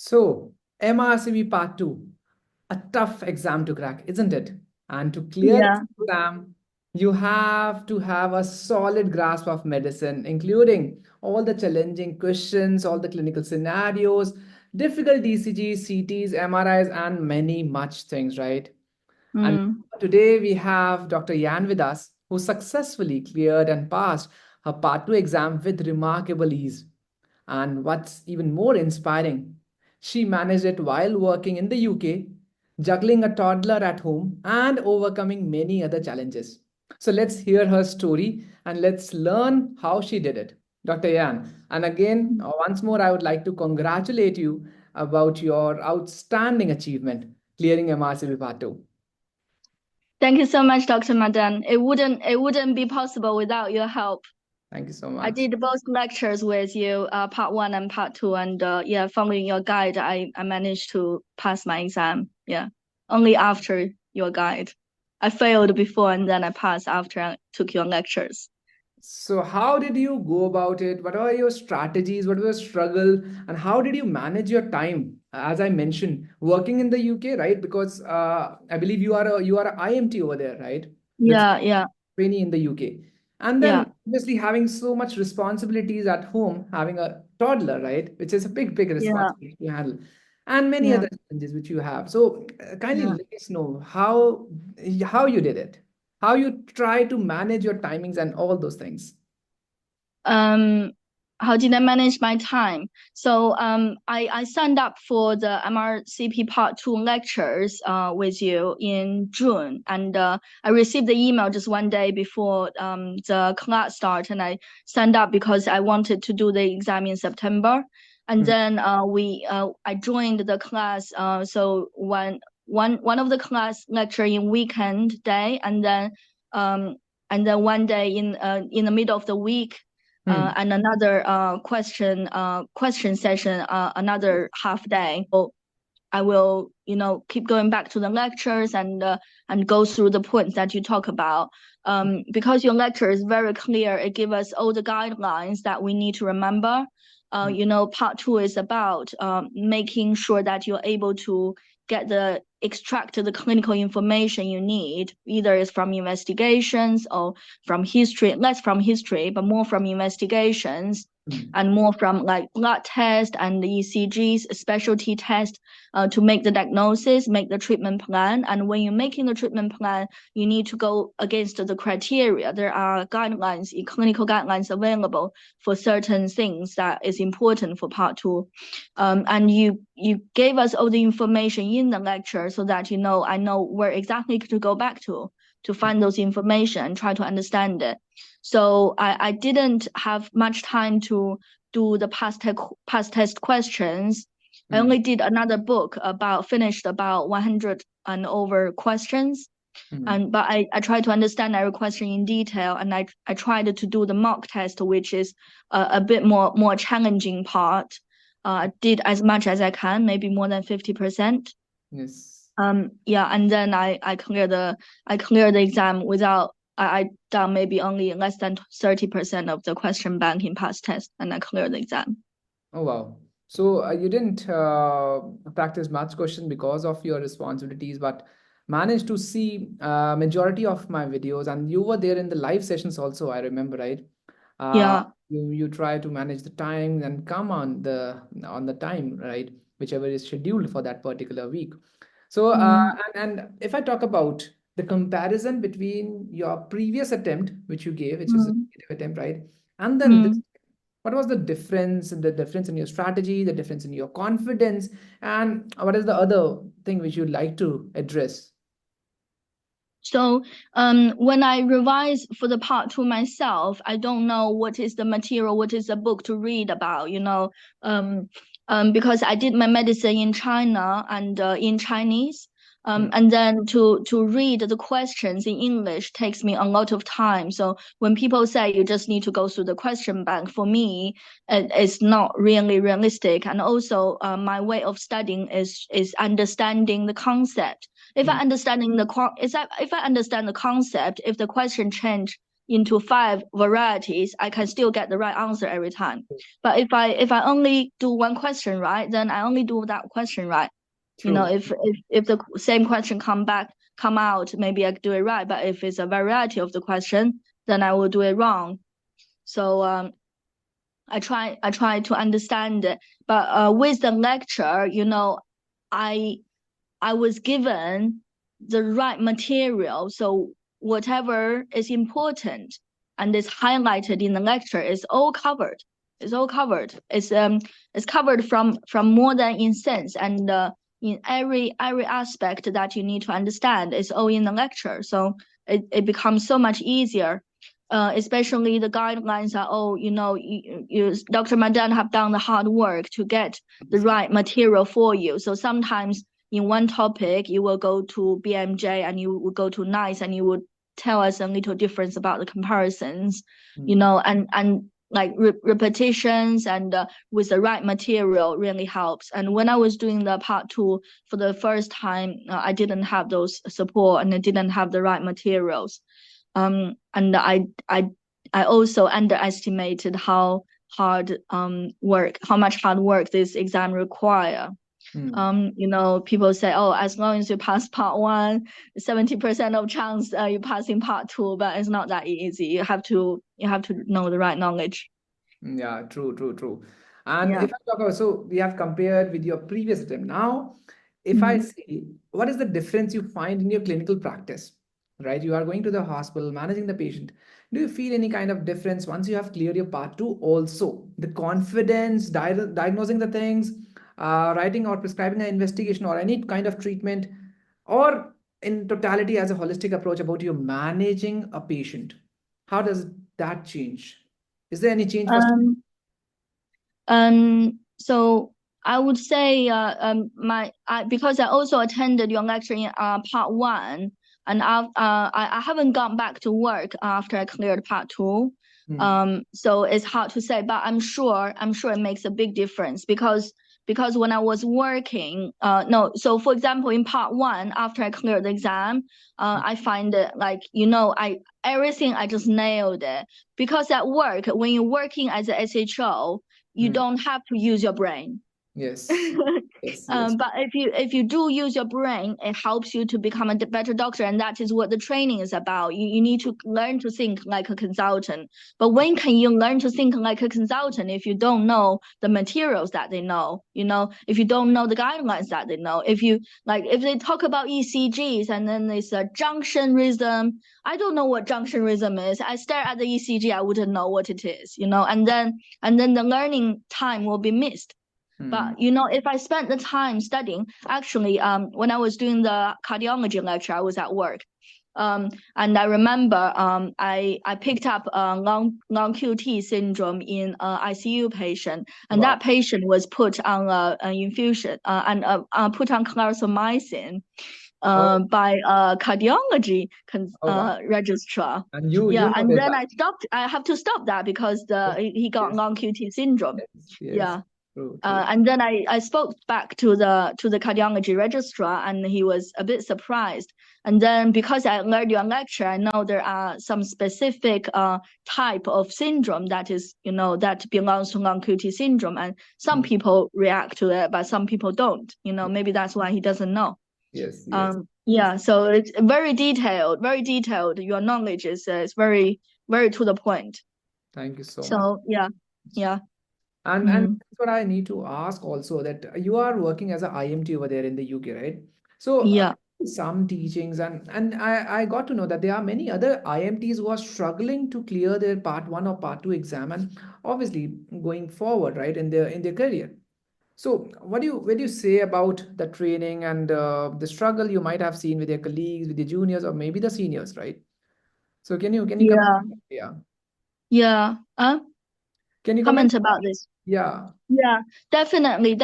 So, MRCP Part 2, a tough exam to crack, isn't it? And to clear this Yeah. exam, you have to have a solid grasp of medicine, including all the challenging questions, all the clinical scenarios, difficult ECGs, CTs, MRIs, and many much things, right? And Mm. today we have Dr. Yan with us, who successfully cleared and passed her Part 2 exam with remarkable ease. And what's even more inspiring, she managed it while working in the UK, juggling a toddler at home, and overcoming many other challenges. So let's hear her story and let's learn how she did it. Dr. Yan, and again, once more, I would like to congratulate you about your outstanding achievement, clearing MRCB Part 2. Thank you so much, Dr. Madan. It wouldn't be possible without your help. Thank you so I much. did both lectures with you, part one and part two, and yeah, following your guide, I managed to pass my exam. Yeah, only after your guide. I failed before and then I passed after I took your lectures. So, how did you go about it? What are your strategies? What was your struggle? And how did you manage your time? As I mentioned, working in the UK, right? Because I believe you are a IMT over there, right? That's Yeah, yeah, trainee in the UK. And yeah, then obviously having so much responsibilities at home, having a toddler, right? Which is a big yeah, responsibility to handle. And many yeah, other challenges which you have. So kindly yeah. let us know how you did it, how you try to manage your timings and all those things. um how did I manage my time? So I signed up for the MRCP part two lectures with you in June, and I received the email just one day before the class start, and I signed up because I wanted to do the exam in September. And Hmm. then I joined the class, so one of the class lecture in weekend day, um and then one day in the middle of the week, Hmm. and another question session, another half day. So I will, keep going back to the lectures and go through the points that you talk about. Because your lecture is very clear, it gives us all the guidelines that we need to remember. Hmm. Part two is about making sure that you're able to extract the clinical information you need, either it's from investigations or from history, less from history, but more from investigations Hmm. and more from like blood test and the ECGs, specialty test, to make the diagnosis, make the treatment plan. And when you're making the treatment plan, you need to go against the criteria. There are guidelines, clinical guidelines available for certain things that is important for part two. And you gave us all the information in the lecture so that I know where exactly to go back to find those information and try to understand it. So I didn't have much time to do the past test questions. I Hmm. only did another book finished about 100 and over questions. Hmm. But I tried to understand every question in detail, and I tried to do the mock test, which is a bit more challenging part. I did as much as I can, maybe more than 50%. Yes. Yeah, and then I clear the exam without I done maybe only less than 30% of the question bank in past test, and I cleared the exam. Oh, wow. So you didn't practice maths question because of your responsibilities, but managed to see majority of my videos, and you were there in the live sessions also, I remember, right? Uh, Yeah. you try to manage the time and come on the time, right? Whichever is scheduled for that particular week. So Mm, and if I talk about the comparison between your previous attempt, which you gave, which was a mm, negative attempt, right? And then this, mm. what was the difference in your strategy, the difference in your confidence, and what is the other thing which you'd like to address? So, when I revise for the part two myself, I don't know what is the material, what is the book to read about, um, because I did my medicine in China and in Chinese. Hmm. And then to read the questions in English takes me a lot of time. So when people say you just need to go through the question bank, for me, it's not really realistic. And also, my way of studying is understanding the concept. If Hmm. I understand the concept, if the question change into 5 varieties, I can still get the right answer every time. But if I only do one question right, then I only do that question right. You know, True. if the same question come out, maybe I do it right. But if it's a variety of the question, then I will do it wrong. So I try to understand it. But with the lecture, you know, I I was given the right material. So whatever is important and is highlighted in the lecture is all covered. It's all covered. It's covered from more than in sense, and in every aspect that you need to understand is all in the lecture. So it becomes so much easier. Especially the guidelines are all, you know, Dr. Madan have done the hard work to get the right material for you. So sometimes in one topic, you will go to BMJ and you will go to NICE and you would tell us a little difference about the comparisons, you know, and like repetitions and with the right material really helps. And when I was doing the part 2 for the first time, I didn't have those support and I didn't have the right materials. And I also underestimated how much hard work this exam require. You know, people say, oh, as long as you pass part 1, 70% of chance you pass in part 2, but it's not that easy. You have to know the right knowledge. Yeah, true. And Yeah. if I talk about, so we have compared with your previous attempt. Now, if I see, what is the difference you find in your clinical practice, right? You are going to the hospital, managing the patient. Do you feel any kind of difference once you have cleared your part 2? Also, the confidence, diagnosing the things, writing or prescribing an investigation or any kind of treatment, or in totality as a holistic approach about you managing a patient. How does that change? Is there any change for Um, so I would say because I also attended your lecture in part 1, and I haven't gone back to work after I cleared part 2. So it's hard to say, but I'm sure it makes a big difference because when I was working, no, so for example, in part 1, after I cleared the exam, I find it like, you know, everything I just nailed it. Because at work, when you're working as a SHO, you don't have to use your brain. Yes. Yes. But if you do use your brain, it helps you to become a better doctor, and that is what the training is about. You need to learn to think like a consultant. But when can you learn to think like a consultant if you don't know the materials that they know? You know, if you don't know the guidelines that they know, if they talk about ECGs and then there's a junction rhythm. I don't know what junction rhythm is. I stare at the ECG, I wouldn't know what it is, you know, and then the learning time will be missed. But you know, if I spent the time studying, actually, when I was doing the cardiology lecture, I was at work, and I remember I picked up long QT syndrome in ICU patient, and Wow. that patient was put on an infusion and put on clarithromycin Oh, by a cardiology oh wow. registrar. And you Yeah, and noticed then that. I stopped. I have to stop that because Yes, he got yes, long QT syndrome. yes. Yeah. True. And then I spoke back to the cardiology registrar, and he was a bit surprised. And then because I learned your lecture, I know there are some specific type of syndrome that is, you know, that belongs to long QT syndrome, and some people react to it, but some people don't. You know, maybe that's why he doesn't know. Yes. Yeah. So it's very detailed, very detailed. Your knowledge is very to the point. Thank you so much. So yeah. And Mm. that's what I need to ask also, that you are working as a IMT over there in the UK, right? So Yeah. some teachings, and I got to know that there are many other IMTs who are struggling to clear their part 1 or part 2 exam, and obviously going forward, right, in their career. So what do you say about the training and the struggle you might have seen with your colleagues, with your juniors, or maybe the seniors, right? So can you come? Yeah. Yeah. Yeah. Can you comment? Comment about this. Yeah. Yeah, definitely.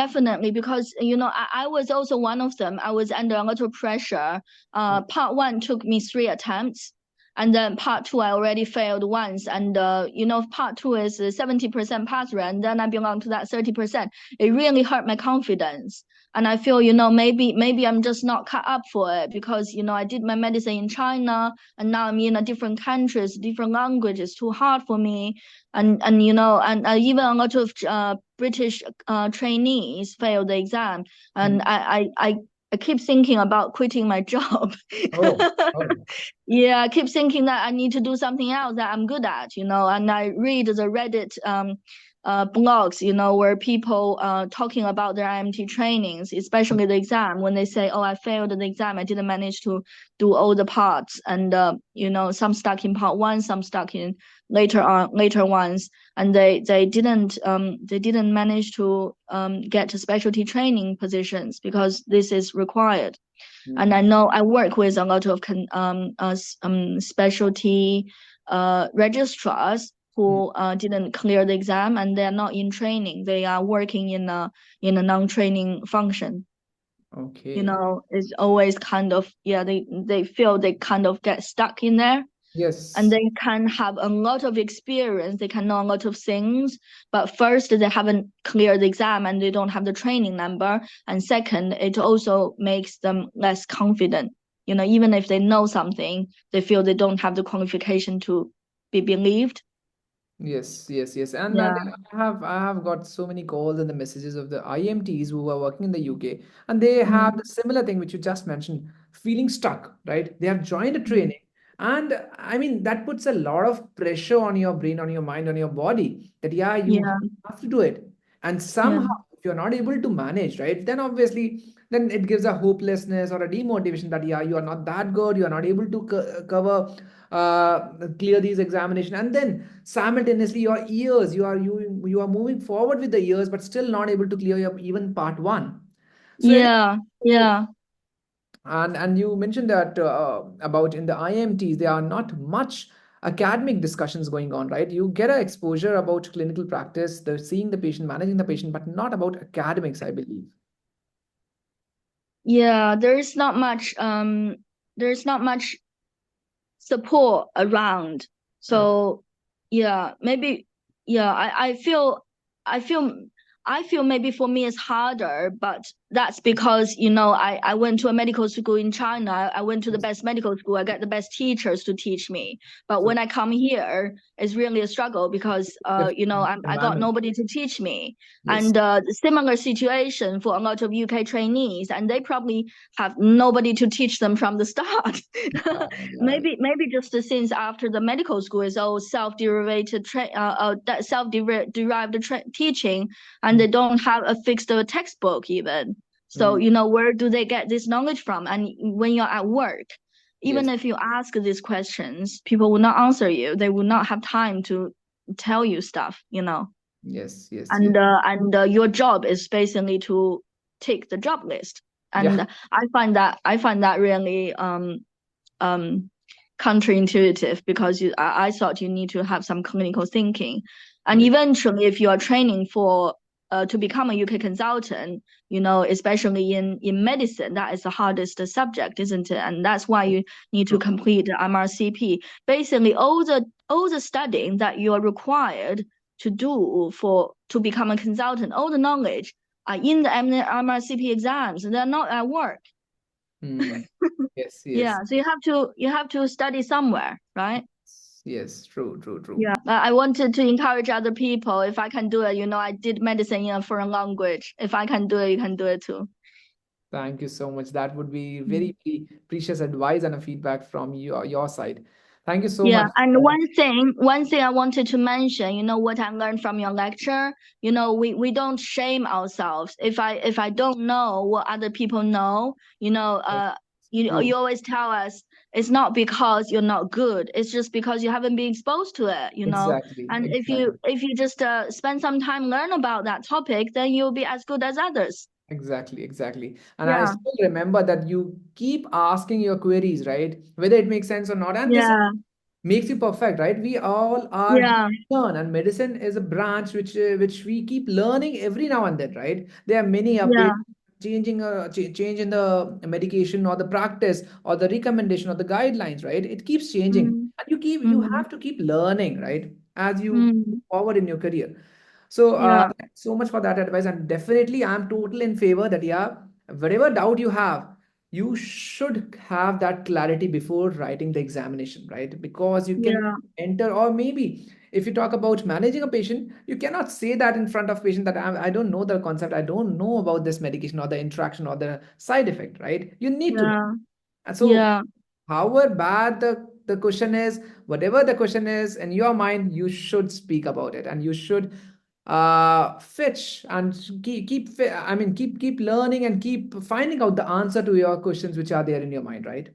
Because you know, I was also one of them. I was under a lot of pressure. Part 1 took me 3 attempts. And then part 2, I already failed once. And part 2 is a 70% pass rate, and then I belong to that 30%. It really hurt my confidence. And I feel, maybe I'm just not cut up for it, because, I did my medicine in China, and now I'm in a different countries, different language. It's too hard for me. And even a lot of British trainees failed the exam. And Mm. I keep thinking about quitting my job. Oh, oh. Yeah, I keep thinking that I need to do something else that I'm good at, and I read the Reddit blogs, where people talking about their IMT trainings, especially the exam, when they say, oh, I failed the exam, I didn't manage to do all the parts, and some stuck in part 1, some stuck in later ones, and they didn't manage to get to specialty training positions because this is required. And Mm. I know I work with a lot of specialty registrars Mm. who didn't clear the exam, and they're not in training. They are working in a non-training function. Okay. It's always kind of, yeah, they feel they kind of get stuck in there, and Yes. they can have a lot of experience, they can know a lot of things, but first they haven't cleared the exam and they don't have the training number, and second, it also makes them less confident. Even if they know something, they feel they don't have the qualification to be believed. Yes, yes, yes. And Yeah. I have got so many calls and the messages of the IMTs who are working in the UK, and they have Mm, the similar thing which you just mentioned, feeling stuck, right? They have joined a mm, training, and I mean that puts a lot of pressure on your brain, on your mind, on your body, that yeah, you yeah, have to do it. And yeah, somehow if you're not able to manage, right, then obviously then it gives a hopelessness or a demotivation that yeah, you are not that good, you are not able to cover clear these examination, and then simultaneously your ears, you are moving forward with the ears but still not able to clear your even part 1. So I think, yeah, yeah. and you mentioned that about in the IMTs there are not much academic discussions going on, right? You get an exposure about clinical practice, the seeing the patient, managing the patient, but not about academics, I believe. Yeah, there's not much support around. Okay. So yeah, maybe, yeah, I feel I feel maybe for me it's harder, but that's because I went to a medical school in China. I went to the Yes. best medical school. I got the best teachers to teach me. But So when I come here, it's really a struggle because different I got environment. nobody to teach me. Yes. And similar situation for a lot of UK trainees, and they probably have nobody to teach them from the start. Yeah, yeah. Maybe just since after the medical school is all self-derived teaching, and Mm. they don't have a fixed textbook even. So Mm. where do they get this knowledge from? And when you're at work, even Yes, if you ask these questions, people will not answer you. They will not have time to tell you stuff. yes, yes, yes. And your job is basically to take the job list. Yeah. And I find that really um counterintuitive, because I thought you need to have some clinical thinking. And Yes. eventually, if you are training for to become a UK consultant, especially in medicine, that is the hardest subject, isn't it? And that's why you need to True. complete the MRCP. Basically, all the studying that you are required to do to become a consultant, all the knowledge are in the MRCP exams. They're not at work. Mm. Yes, yes, Yeah, so you have to study somewhere, right? yes. True, true, true. Yeah, I wanted to encourage other people. If I can do it, I did medicine in a foreign language. If I can do it, you can do it too. Thank you so much. That would be Mm. very, very precious advice and a feedback from your side. Thank you so Yeah, much. and one thing I wanted to mention, what I learned from your lecture, we don't shame ourselves. If I don't know what other people know, Yes, you true. always tell us it's not because you're not good. It's just because you haven't been exposed to it. Exactly, And if you exactly. if you just spend some time learn about that topic, then you'll be as good as others. Exactly, exactly. And I Yeah, still remember that you keep asking your queries, right? Whether it makes sense or not. And this yeah, makes you perfect, right? We all are here yeah, to learn, and medicine is a branch which we keep learning every now and then, right? There are many yeah. updates, change in the medication or the practice or the recommendation or the guidelines, right? It keeps changing. Mm, And you have to keep learning, right? As you move forward in your career. So Yeah. thanks so much for that advice. And definitely I'm totally in favor that, yeah, whatever doubt you have, you should have that clarity before writing the examination, right? Because you can Yeah. enter, or maybe if you talk about managing a patient, you cannot say that in front of patient that I don't know the concept, I don't know about this medication or the interaction or the side effect, right? You need to know. Yeah. And so Yeah. however bad the question is, whatever the question is in your mind, you should speak about it, and you should fetch and keep learning and keep finding out the answer to your questions which are there in your mind, right?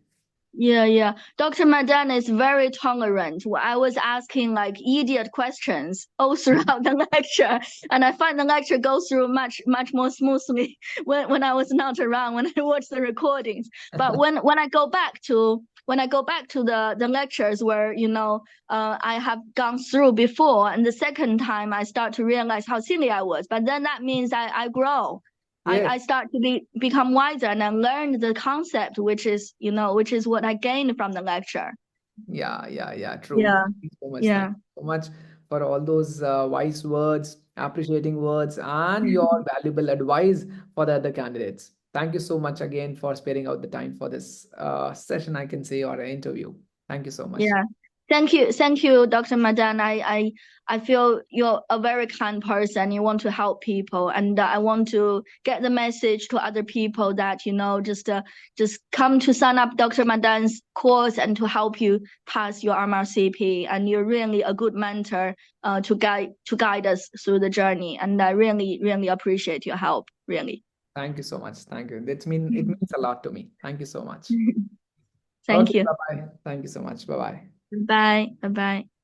Yeah, yeah. Dr. Madan is very tolerant. I was asking like idiot questions all throughout the lecture, and I find the lecture goes through much more smoothly when I was not around, when I watch the recordings. But when I go back to the lectures where I have gone through before, and the second time I start to realize how silly I was. But then that means I grow. Yes. I start to become wiser, and I learned the concept, which is what I gained from the lecture. Yeah, true. Yeah, Thank you so much. Thank yeah, you so much for all those wise words, appreciating words, and your valuable advice for the other candidates. Thank you so much again for sparing out the time for this session, I can say, or interview. Thank you so much. yeah. Thank you, Dr. Madan. I feel you're a very kind person. You want to help people, and I want to get the message to other people that just come to sign up Dr. Madan's course and to help you pass your MRCP. And you're really a good mentor to guide us through the journey. And I really appreciate your help. Really. Thank you so much. Thank you. It means a lot to me. Thank you so much. Thank Okay, you. bye bye. Thank you so much. Bye bye. Bye. Bye. Bye.